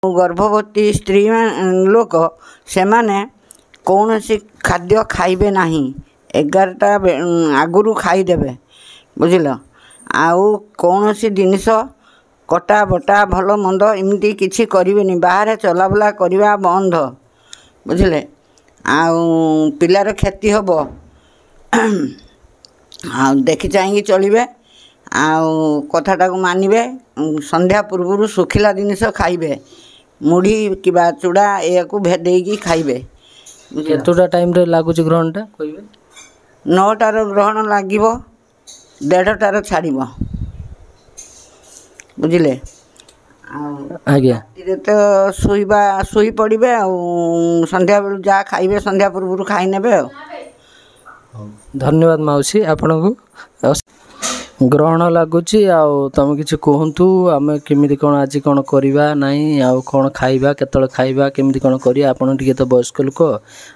गर्भवती स्त्री लोक से माने कौन सी खाद्य खाइबे नहीं 11टा आगुरी खाईदेवे बुझिल आउ कौन सी जिनिस कटा बटा भल मंद इमती किसी करेनि बाहर चलाबुला करवा बंद बुझिले आउ पिलार क्षति हम आ देखी चाहिए चलिए आउ कथाटा को मानिबे संध्या पूर्व सुखिला जिनिस खाइबे मुढ़ी कि चूड़ा या भेदेकी खाइबे केतोटा टाइम रे लागुच ग्रहणटा कहबे 9टार ग्रहण लागिब 1:30टार छाड़ब बुझिले आज्ञा तो शुइबा शुई पड़े आ संध्या बेलू जहाँ खाइबे संध्या पूर्व खाई नेबे। धन्यवाद माउसी आपन को ग्रहण लगुच तुम किसी कहतु आम केमी कौन आज कौन करवा नाई आउ कौन खाइबा केतल खाइबा केमी कौन करिया आपन टिके तो वयस्क लोक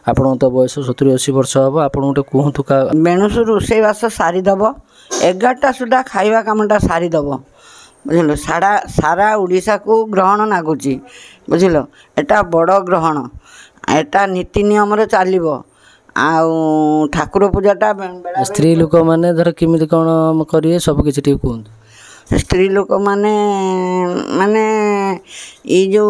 आपन तो बयस 70-80 वर्ष हम आपन गोटे कहतु का बेणुसु रोषेईवास सारीदेव 11टा सुधा खाइबा कामटा सारीदेव बुझल सारा ओडिशा को ग्रहण लगुच बुझल एटा बड़ ग्रहण एटा नीति नियम चलो आउ ठाकुर पूजाटा स्त्री लोक माने धर केमी कौन करिए सब किसी कहतु स्त्री लोक माने माने ये जो